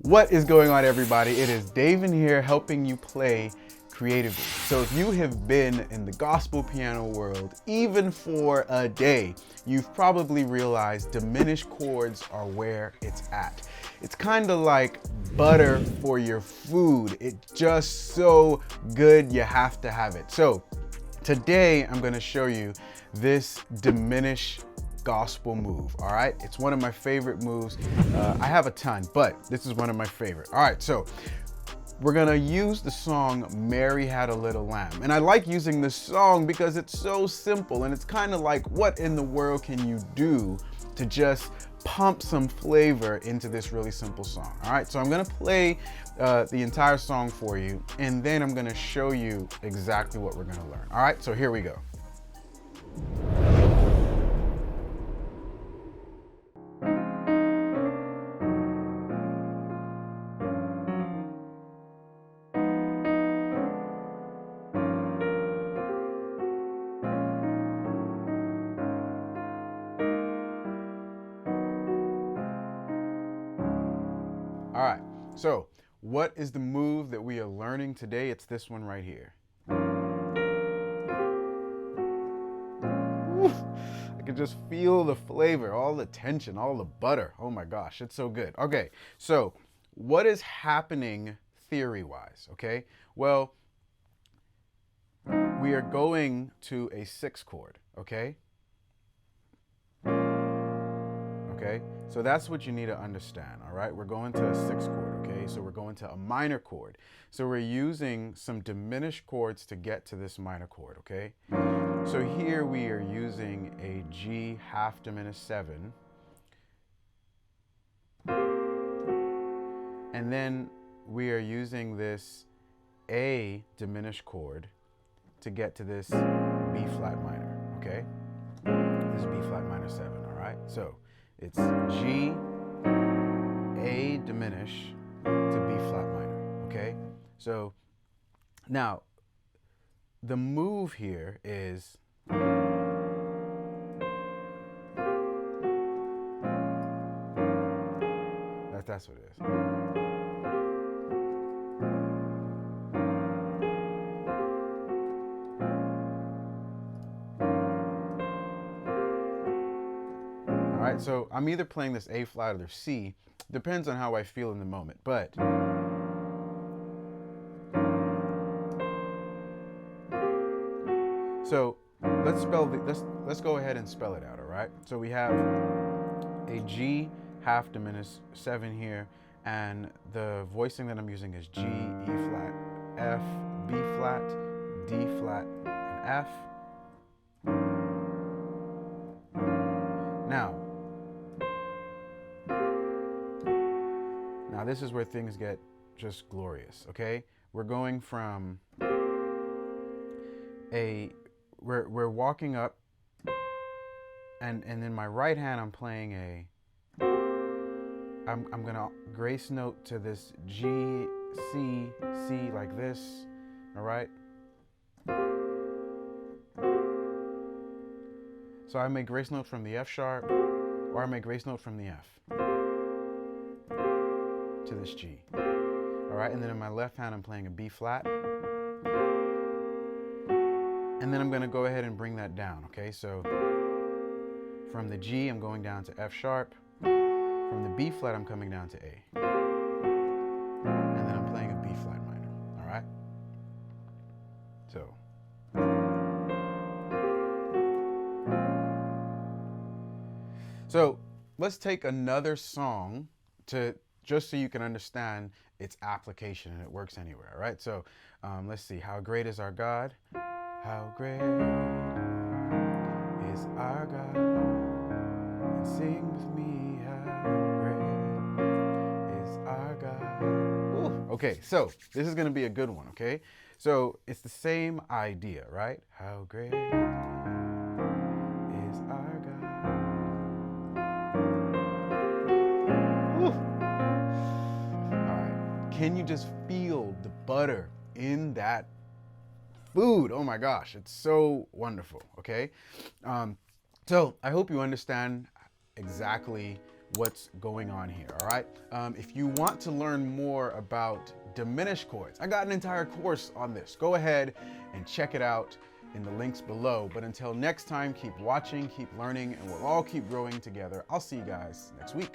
What is going on, everybody? It is David here helping you play creatively. So if you have been in the gospel piano world even for a day, you've probably realized diminished chords are where it's at. It's kind of like butter for your food. It's just so good, you have to have it. So today I'm going to show you this diminished gospel move. All right, it's one of my favorite moves. I have a ton, but this is one of my favorite. All right, so we're gonna use the song Mary Had a Little Lamb, and I like using this song because it's so simple, and it's kind of like, what in the world can you do to just pump some flavor into this really simple song? All right, so I'm gonna play the entire song for you, and then I'm gonna show you exactly what we're gonna learn. All right, so here we go. All right, so what is the move that we are learning today? It's this one right here. Woo, I can just feel the flavor, all the tension, all the butter. Oh my gosh, it's so good. Okay, so what is happening theory-wise, okay? Well, we are going to a 6 chord, okay? Okay, so that's what you need to understand, all right? We're going to a 6 chord, okay? So we're going to a minor chord. So we're using some diminished chords to get to this minor chord, okay? So here we are using a G half diminished 7. And then we are using this A diminished chord to get to this B flat minor, okay? This B flat minor 7, all right? So it's G, A diminish to B flat minor, okay? So now the move here is that's what it is. All right, so I'm either playing this A flat or C, depends on how I feel in the moment, but so let's go ahead and spell it out, all right? So we have a G half diminished 7 here, and the voicing that I'm using is G, E flat, F, B flat, D flat, and F. Now this is where things get just glorious, okay? We're going from we're walking up, and in my right hand I'm playing I'm gonna grace note to this G, C, C like this, all right? So I make grace note from the F sharp, or I make grace note from the F to this G, all right? And then in my left hand I'm playing a B flat, and then I'm gonna go ahead and bring that down, okay? So from the G I'm going down to F sharp, from the B flat I'm coming down to A, and then I'm playing a B flat minor, all right? So let's take another song just so you can understand its application, and it works anywhere, all right? So let's see. How great is our God? How great is our God? And sing with me, how great is our God. Ooh. Okay, so this is gonna be a good one, okay? So it's the same idea, right? How great is our God? Ooh. All right, can you just feel the butter in that food? Oh my gosh, it's so wonderful, okay? So I hope you understand exactly what's going on here, all right? If you want to learn more about diminished chords, I got an entire course on this. Go ahead and check it out in the links below. But until next time, keep watching, keep learning, and we'll all keep growing together. I'll see you guys next week.